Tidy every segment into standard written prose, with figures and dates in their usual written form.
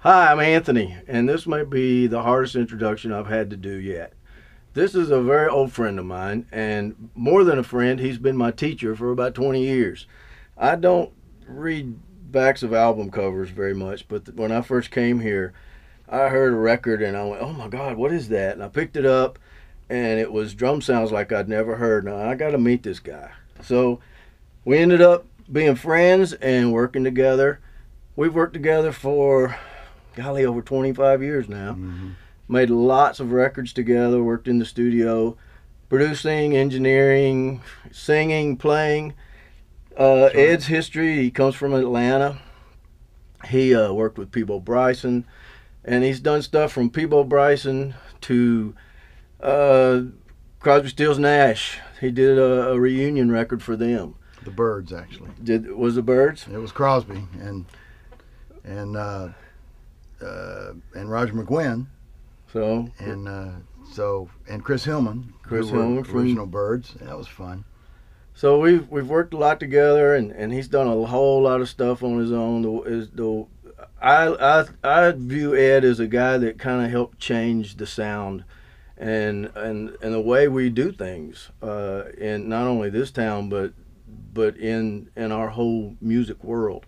Hi, I'm Anthony, and this might be the hardest introduction I've had to do yet. This is a very old friend of mine, and more than a friend, he's been my teacher for about 20 years. I don't read backs of album covers very much, but when I first came here, I heard a record and I went, oh my God, what is that? And I picked it up, and it was drum sounds like I'd never heard. Now, I got to meet this guy. So we ended up being friends and working together. We've worked together for golly, over 25 years now. Mm-hmm. Made lots of records together, worked in the studio, producing, engineering, singing, playing. That's right. Ed's history, he comes from Atlanta. He worked with Peabo Bryson, and he's done stuff from Peabo Bryson to uh, Crosby, Stills, Nash. He did a reunion record for them. The Birds, actually. Was the Birds? It was Crosby and Roger McGuinn, So and Chris Hillman, Chris who were Hillman from original Birds. That was fun. So we've worked a lot together, and he's done a whole lot of stuff on his own. I view Ed as a guy that kind of helped change the sound and the way we do things in not only this town but in our whole music world.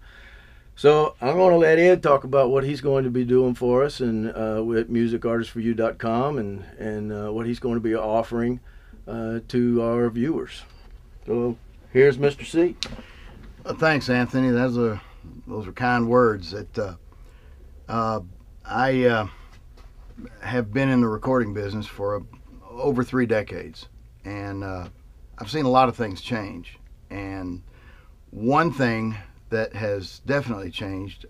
So I'm going to let Ed talk about what he's going to be doing for us and with musicartistforyou.com and what he's going to be offering to our viewers. So here's Mr. C. Thanks, Anthony. Those are kind words. I have been in the recording business for over 3 decades, and I've seen a lot of things change. And one thing that has definitely changed,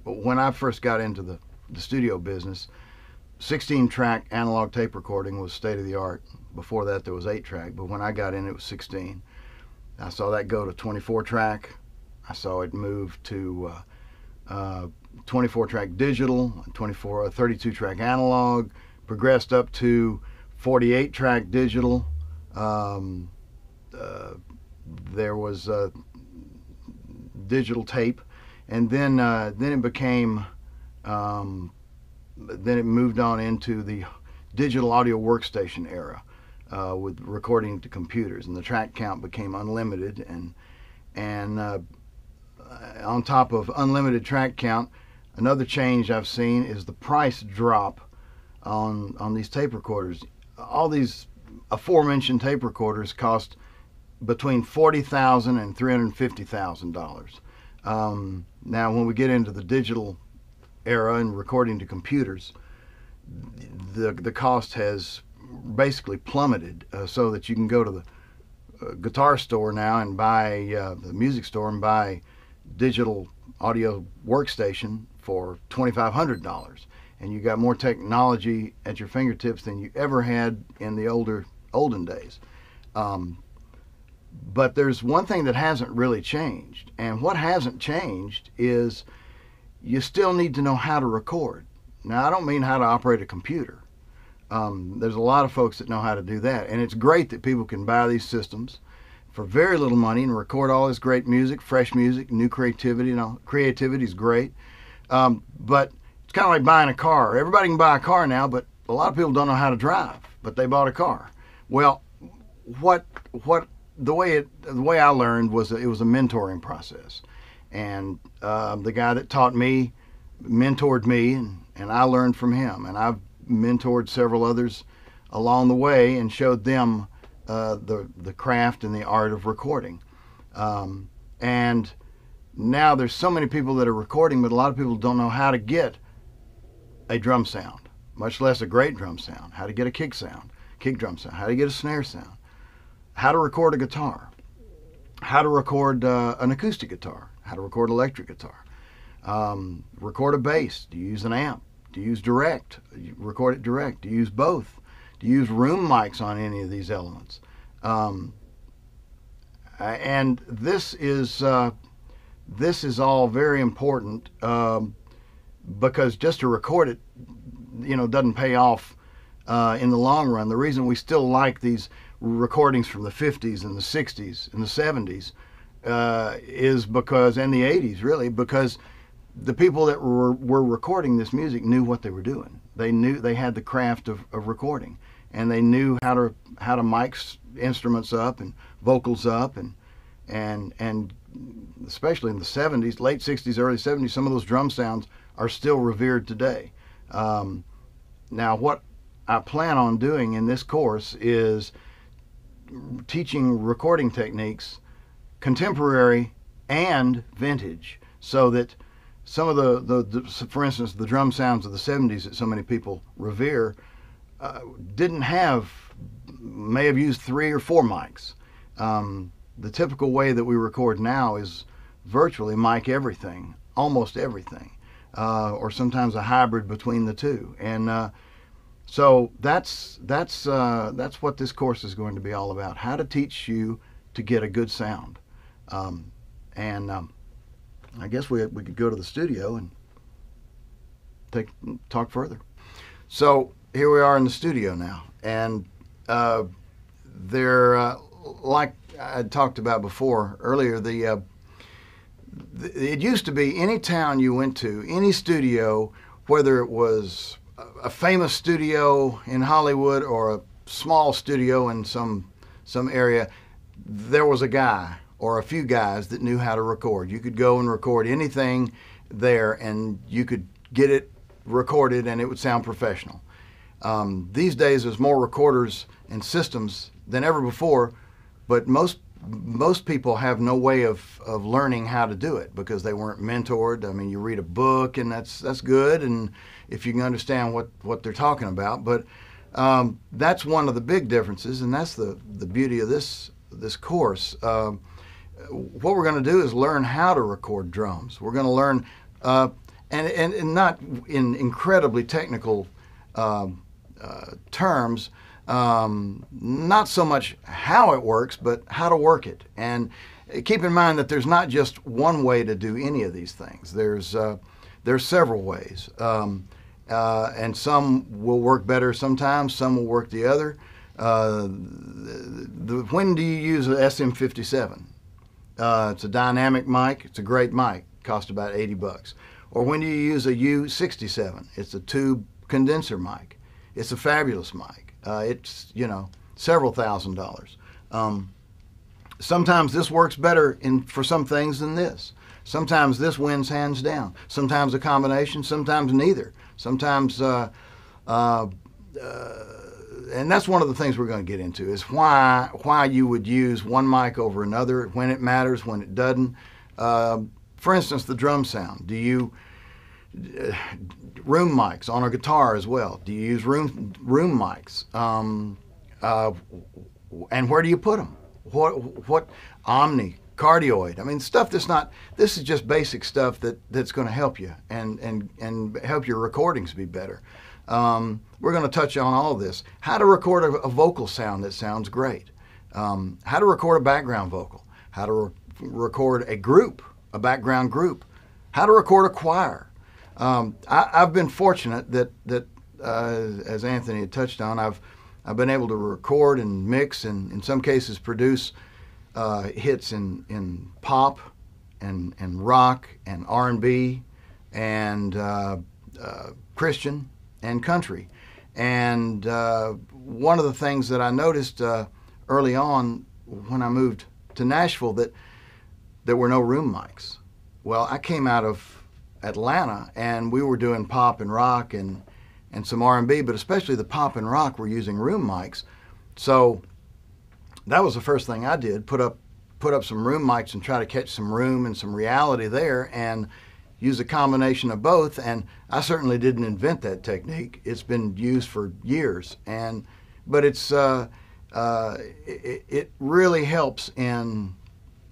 when I first got into the studio business, 16-track analog tape recording was state of the art. Before that, there was 8-track, but when I got in, it was 16. I saw that go to 24-track. I saw it move to 24-track digital, 32-track analog, progressed up to 48-track digital. There was digital tape, and then it became then it moved on into the digital audio workstation era. With recording to computers, and the track count became unlimited, and on top of unlimited track count, another change I've seen is the price drop on these tape recorders. All these aforementioned tape recorders cost between $40,000 and $350,000. Now, when we get into the digital era and recording to computers, the cost has basically plummeted, so that you can go to the guitar store now and buy the music store and buy digital audio workstation for $2,500, and you got more technology at your fingertips than you ever had in the olden days. But there's one thing that hasn't really changed, and what hasn't changed is you still need to know how to record. Now, I don't mean how to operate a computer. There's a lot of folks that know how to do that, and it's great that people can buy these systems for very little money and record all this great music, fresh music, new creativity. You know, creativity is great, but it's kind of like buying a car. Everybody can buy a car now, but a lot of people don't know how to drive, but they bought a car. Well, the way I learned was it was a mentoring process, and the guy that taught me mentored me, and I learned from him, and I've mentored several others along the way and showed them the craft and the art of recording. And now there's so many people that are recording, but a lot of people don't know how to get a drum sound, much less a great drum sound, how to get a kick drum sound, how to get a snare sound, how to record a guitar, how to record an acoustic guitar, how to record electric guitar, record a bass. Do you use an amp? Do you use direct? You record it direct? Do you use both? Do you use room mics on any of these elements? And this is all very important, because just to record it, doesn't pay off in the long run. The reason we still like these recordings from the 50s and the 60s and the 70s is because, and the 80s really, because the people that were recording this music knew what they were doing. They had the craft of recording, and they knew how to mic instruments up and vocals up, and especially in the 70s, late 60s, early 70s, some of those drum sounds are still revered today. Now, what I plan on doing in this course is teaching recording techniques, contemporary and vintage, so that some of the for instance, the drum sounds of the 70s that so many people revere may have used 3 or 4 mics. The typical way that we record now is virtually mic everything, almost everything, or sometimes a hybrid between the two. And so that's what this course is going to be all about: how to teach you to get a good sound. I guess we could go to the studio and talk further. So here we are in the studio now, and like I talked about before earlier, it used to be any town you went to, any studio, whether it was a famous studio in Hollywood or a small studio in some area, there was a guy or a few guys that knew how to record. You could go and record anything there, and you could get it recorded, and it would sound professional. These days, there's more recorders and systems than ever before, but most people have no way of learning how to do it because they weren't mentored. I mean, you read a book, and that's good, and if you can understand what they're talking about. But that's one of the big differences, and that's the beauty of this course. What we're going to do is learn how to record drums. We're going to learn, and not in incredibly technical terms, not so much how it works, but how to work it. And keep in mind that there's not just one way to do any of these things. There's several ways, and some will work better sometimes, some will work the other. When do you use an SM57? It's a dynamic mic. It's a great mic. Cost about $80. Or when do you use a U67? It's a tube condenser mic. It's a fabulous mic. It's several $1,000s. Sometimes this works better for some things than this. Sometimes this wins hands down. Sometimes a combination. Sometimes neither. Sometimes and that's one of the things we're going to get into, is why you would use one mic over another, when it matters, when it doesn't. For instance, the drum sound. Do you room mics on a guitar as well? Do you use room mics? And where do you put them? What omni, cardioid? I mean, stuff that's not. This is just basic stuff that's going to help you and help your recordings be better. We're going to touch on all of this. How to record a vocal sound that sounds great. How to record a background vocal. How to record a background group. How to record a choir. I've been fortunate that as Anthony had touched on, I've been able to record and mix and in some cases produce hits in pop and rock and R&B and Christian and country. And one of the things that I noticed early on when I moved to Nashville, that there were no room mics. Well, I came out of Atlanta and we were doing pop and rock and some R&B, but especially the pop and rock were using room mics. So that was the first thing I did, put up some room mics and try to catch some room and some reality there and use a combination of both. And I certainly didn't invent that technique. It's been used for years, but it really helps in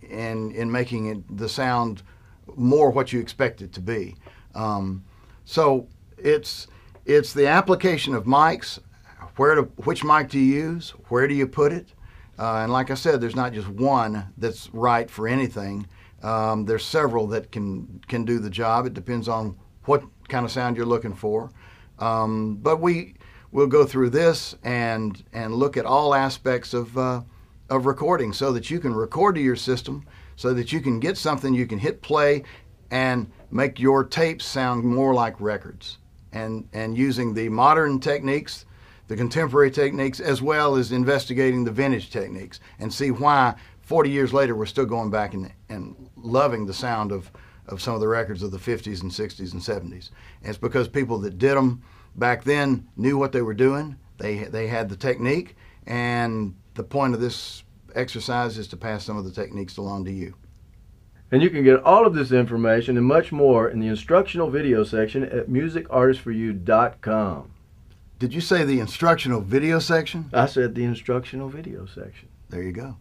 making the sound more what you expect it to be. So it's the application of mics. Which mic do you use? Where do you put it? And like I said, there's not just one that's right for anything. There's several that can do the job. It depends on what kind of sound you're looking for. But we'll go through this and look at all aspects of recording, so that you can record to your system, so that you can get something, you can hit play and make your tapes sound more like records, and using the modern techniques, the contemporary techniques, as well as investigating the vintage techniques, and see why 40 years later we're still going back and loving the sound of some of the records of the 50s and 60s and 70s. And it's because people that did them back then knew what they were doing. They had the technique, and the point of this exercise is to pass some of the techniques along to you. And you can get all of this information and much more in the instructional video section at musicartistforyou.com. Did you say the instructional video section? I said the instructional video section. There you go.